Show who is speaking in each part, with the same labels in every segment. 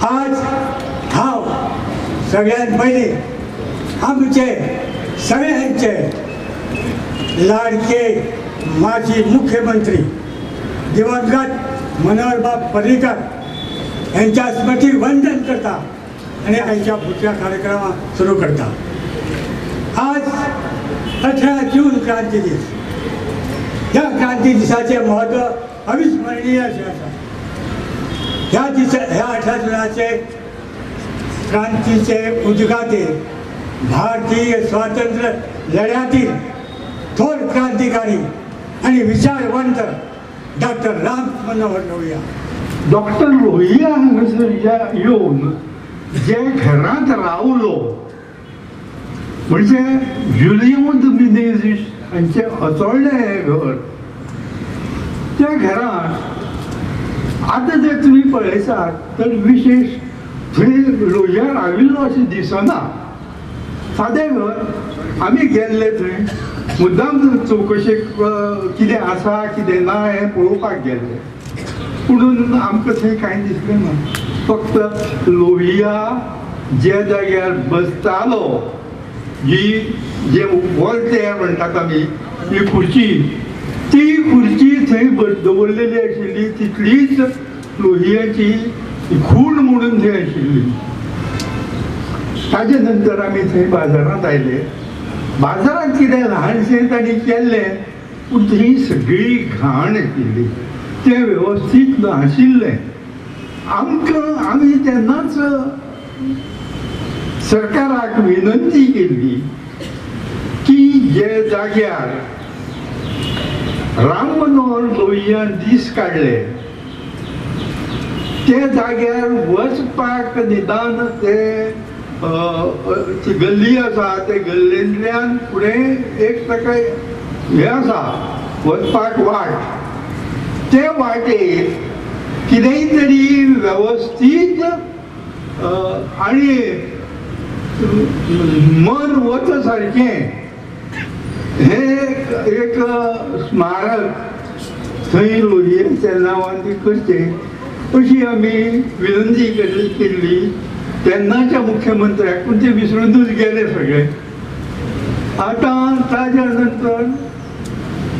Speaker 1: आज हांव सगळ्यात पयलीं आमचे सगळ्यांचे लाडके माजी मुख्यमंत्री दिवंगत मनोहरबाब पर्रीकर यांच्या स्मृती वंदन करता आणि आयच्या पुढच्या कार्यक्रमाक सुरू करता. आज 18 जून क्रांती दीस. ह्या क्रांती दिसाचे महत्व अविस्मरणीय अशें आसा. ह्या 18 जुनाचे क्रांतीचे उद्गातीर भारतीय स्वातंत्र्य लढ्यातील थोर क्रांतिकारी आणि विचारवंत डॉक्टर राम मनोहर लोहिया.
Speaker 2: डॉक्टर लोहिया हांगासर येवन जे घरांत रावलो म्हणजे विलियम मिनेझिस हांचे अचोळें हें घर. त्या घरांत आतां जर तुमी पळयशात तर विशेष थंय लोहिया राविल्लो अशें दिसना. सादें घर. आमी गेल्ले थंय मुद्दाम चवकशेक कितें आसा कितें ना हें पळोवपाक गेल्ले, पुणून आमकां थंय कांय दिसलें ना. फक्त लोहिया जे जाग्यार बसतालो, जे वॉल्टेर म्हणटात आमी, ही खुर्ची, ती खुर्ची थंय दवरलेली आशिल्ली, तितलीच लोहियाची खूण म्हणून थंय आशिल्ली. ताजे नंतर आमी थंय बाजारांत आयले. बाजारांत कितें ल्हानशें तांणी केल्लें, पूण थंय सगळी घाण आशिल्ली, तें वेवस्थीत नाशिल्लें. आमी तेन्नाच सरकाराक विनंती केल्ली की जे जाग्यार राम मनोहर लोहियान दीस काडले ते जाग्यार वचपाक निदान ते गल्ली आसा, ते गल्लेंतल्यान फुडें एक ताका हें आसा वचपाक वाट. ते वाटेर कितेंय तरी वेवस्थीत आनी मन वच सारकें हें एक स्मारक थंय लोहियांच्या नांवान ती करचें अशी आमी विनंती केल्ली तेन्नाच्या मुख्यमंत्र्याक. पूण ते विसरूनच गेले सगळे. आतां ताज्या नंतर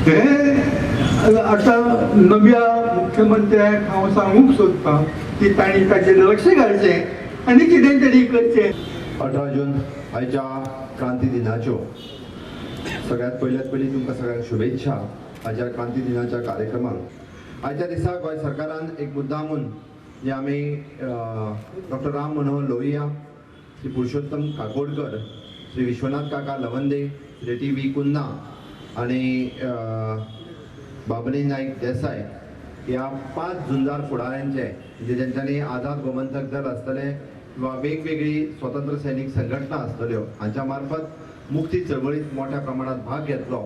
Speaker 2: हे आतां नव्या मुख्यमंत्र्याक हांव सांगूंक सोदतां की तांणी ताचेर लक्ष घालचें आनी कितें तरी करचें.
Speaker 3: 18 जून आयच्या क्रांती दिनाच्यो सगळ्यात पयली तुमकां सगळ्यांक शुभेच्छा आयच्या क्रांती दिनाच्या कार्यक्रमाक. आयच्या दिसा गोंय सरकारान एक मुद्दामून जे आमी डॉक्टर राम मनोहर लोहिया, श्री पुरुषोत्तम काकोडकर, श्री विश्वनाथ काका लवंदे, श्री टी.व्ही. कुन्ना आणि बाबली नाईक देसाय ह्या 5 झुंजार फुडाऱ्यांचे म्हणजे ज्यांच्यांनी आझाद गोमंतक दल आसतले किंवा वेगवेगळी स्वतंत्र सैनीक संघटना आसतल्यो हांच्या मार्फत मुक्ती चळवळीत मोठ्या प्रमाणात भाग घेतलो.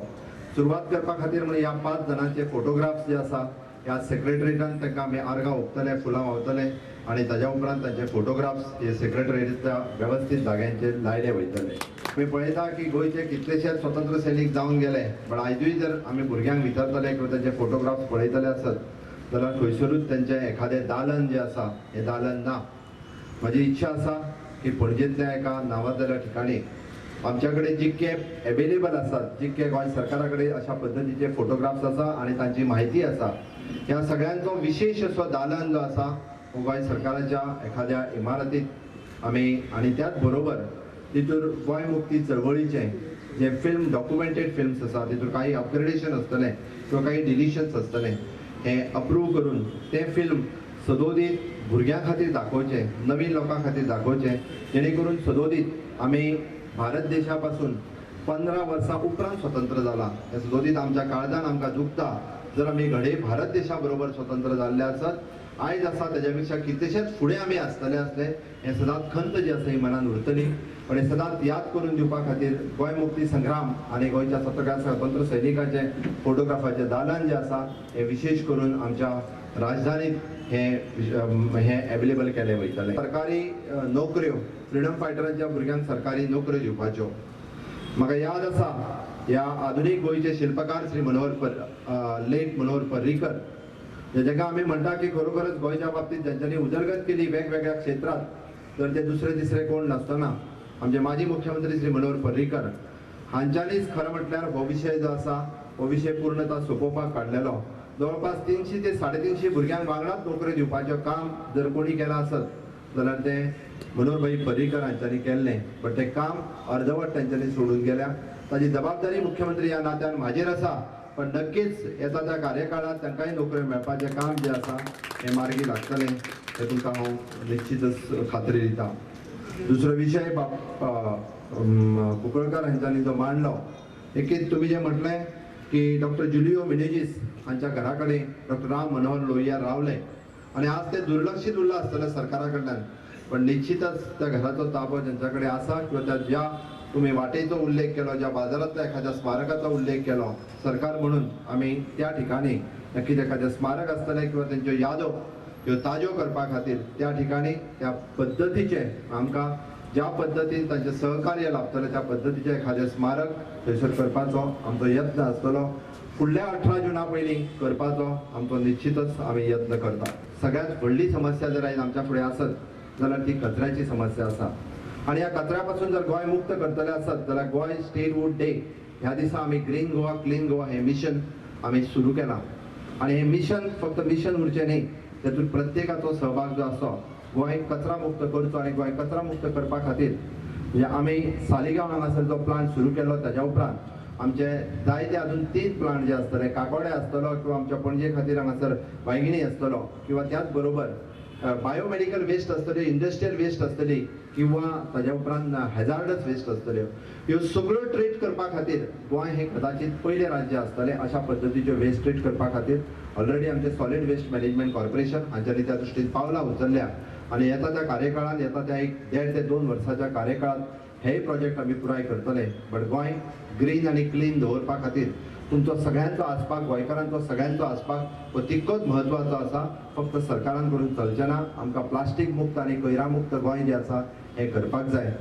Speaker 3: सुरवात करपा खातीर म्हणजे ह्या 5 जाणांचे फोटोग्राफ्स जे आसा ह्या सेक्रेटरीएटान तांकां आमी आर्गां ओंपतले, फुलां व्हांवतले आनी ताज्या उपरांत तांचे फोटोग्राफ्स हे सेक्रेटरीएटाच्या वेवस्थीत जाग्यांचेर लायले वयतले. आमी पळयता की गोंयचे कितलेशेच स्वतंत्र सैनीक जावन गेले, पण आयजूय जर आमी भुरग्यांक विचारतले किंवा तांचे फोटोग्राफ्स पळयतले आसत जाल्यार खंयसरूच तेंचें एखादें दालन जें आसा हें दालन ना. म्हाजी इच्छा आसा की पणजेंतल्या एका नांवाजलेल्या ठिकाणी आमच्या कडेन जितके एवेलेबल आसात, जितके गोंय सरकारा कडेन अशा पद्दतीचे फोटोग्राफ्स आसा आनी तांची म्हायती आसा, ह्या सगळ्यांचो विशेष असो दालन जो आसा हो गोंय सरकाराच्या एखाद्या इमारतीत आमी आनी त्याच बरोबर तितूर गोंय मुक्ती चळवळीचे जे फिल्म डॉक्युमेंटेड फिल्म्स आसा तितूर काही अपग्रेडेशन आसतले किंवा काही डिलिशन्स आसतले हे अप्रूव करून ते फिल्म सदोदीत भुरग्यां खातीर दाखोवचे, नवीन लोकां खातीर दाखोवचे, जेणे करून सदोदीत आमी भारत देशा पासून 15 वर्सां उपरांत स्वतंत्र जाला हे सदोदीत आमच्या काळजान आमकां दुखता. जर आमी घडये भारत देशा बरोबर स्वतंत्र जाल्ले आसत आयज आसा तेज्या पेक्षा कितलेशेच फुडें आमी आसतले आसले हें सदांच खंत जी आसा ही मनान उरतली. पण हे सदांच याद करून दिवपा खातीर गोंय मुक्ती संग्राम आनी गोंयच्या सगळ्या स्वतंत्र सैनिकांचे फोटोग्राफाचे दालन जे आसा हे विशेष करून आमच्या राजधानीत हे अवेलेबल केले वयतले. सरकारी नोकऱ्यो फ्रिडम फायटरांच्या भुरग्यांक सरकारी नोकऱ्यो दिवपाच्यो. म्हाका याद आसा ह्या आधुनीक गोंयचे शिल्पकार श्री लेट मनोहर पर्रीकर जेका आमी म्हणटा की खरोखरच गोंयच्या बाबतीत ज्यांच्यांनी उदरगत केली वेगवेगळ्या क्षेत्रात, तर ते दुसरे तिसरे कोण नासतना आमचे माजी मुख्यमंत्री श्री मनोहर पर्रीकर हांच्यांनीच खरं म्हटल्यार हो विशय जो आसा हो विशय पूर्णता सोंपोवपाक काडलेलो. जवळपास 300 ते 350 भुरग्यांक वांगडाच नोकऱ्यो दिवपाचें काम जर कोणी केलां आसत जाल्यार ते मनोहर पर्रीकर हांच्यांनी केल्लें. बट तें काम अर्दवट तांच्यांनी सोडून गेल्या. ताची जबाबदारी मुख्यमंत्री ह्या नात्यान म्हाजेर आसा, पण नक्कीच येता त्या कार्यकाळात तांकांय नोकऱ्यो मेळपाचें काम जें आसा हें मार्गी लागतलें हें तुमकां हांव निश्चितच खात्री दिता. दुसरो विशय कुंकळकर हांच्यांनी जो मांडलो, एकीत तुमी जें म्हटलें की डॉक्टर जुलियो मिनेजीस हांच्या घरा कडेन डॉक्टर राम मनोहर लोहिया रावले आनी आज ते दुर्लक्षीत उरलां आसतलें सरकारा कडल्यान, पण निश्चितच त्या घराचो ताबो जेंच्या कडेन आसा किंवा त्या ज्या तुम्ही वाटेचो उल्लेख केलो, ज्या बाजारांतल्या एखाद्या स्मारकाचो उल्लेख केलो, सरकार म्हणून आमी त्या ठिकाणी नक्कीच एखादें स्मारक आसतलें किंवा तेंच्यो यादो ह्यो ताज्यो करपा खातीर त्या ठिकाणी त्या पद्दतीचे आमकां ज्या पद्दतीन तांचें सहकार्य लाभतलें त्या पद्दतीचें एखादें स्मारक थंयसर करपाचो आमचो यत्न आसतलो. फुडल्या 18 जुना पयलीं करपाचो आमचो निश्चितच आमी यत्न करता. सगळ्यांत व्हडली समस्या जर आयज आमच्या फुडें आसत जाल्यार ती कचऱ्याची समस्या आसा. आणि ह्या कचऱ्या पासून जर गोंय मुक्त करतले आसत जाल्यार गोंय स्टेट वूड डे ह्या दिसा आमी ग्रीन गोवा क्लीन गोवा हें मिशन आमी सुरू केलां. आणि हें मिशन फक्त मिशन उरचें न्ही, तातूंत प्रत्येकाचो सहभाग जो आसो गोंय कचरा मुक्त करचो. आनी गोंय कचरा मुक्त करपा खातीर म्हणजे आमी सालिगांव हांगासर जो प्लांट सुरू केलो ताच्या उपरांत आमचे जायते अजून 3 प्लांट जे आसतले, काकोडे आसतलो किंवा आमच्या पणजे खातीर हांगासर वायगिणी आसतलो किंवा त्याच बरोबर बायोमेडिकल वेस्ट आसतली, इंडस्ट्रियल वेस्ट आसतली किंवा ताच्या उपरांत हॅजार्डस वेस्ट आसतल्यो, ह्यो सगळ्यो ट्रीट करपा खातीर गोंय हें कदाचित पयलें राज्य आसतलें. अशा पद्दतीच्यो वेस्ट ट्रीट करपा खातीर ऑलरेडी आमचे सॉलिड वेस्ट मॅनेजमेंट कॉर्पोरेशन हांच्यांनी त्या दृश्टीन पावलां उचल्ल्या. आनी येता त्या कार्यकाळांत येता त्या 1.5 ते 2 वर्साच्या कार्यकाळांत हे प्रोजेक्ट आमी पुराय करतले. बट गोंय ग्रीन आनी क्लीन दवरपा खातीर तुमचो सगळ्यांचो आसपाक, गोंयकारांचो सगळ्यांचो आसपाक हो तितकोच म्हत्वाचो आसा. फक्त सरकारान करून चलचें ना. आमकां प्लास्टीक मुक्त आनी कोयरा मुक्त गोंय जें आसा हें करपाक जाय.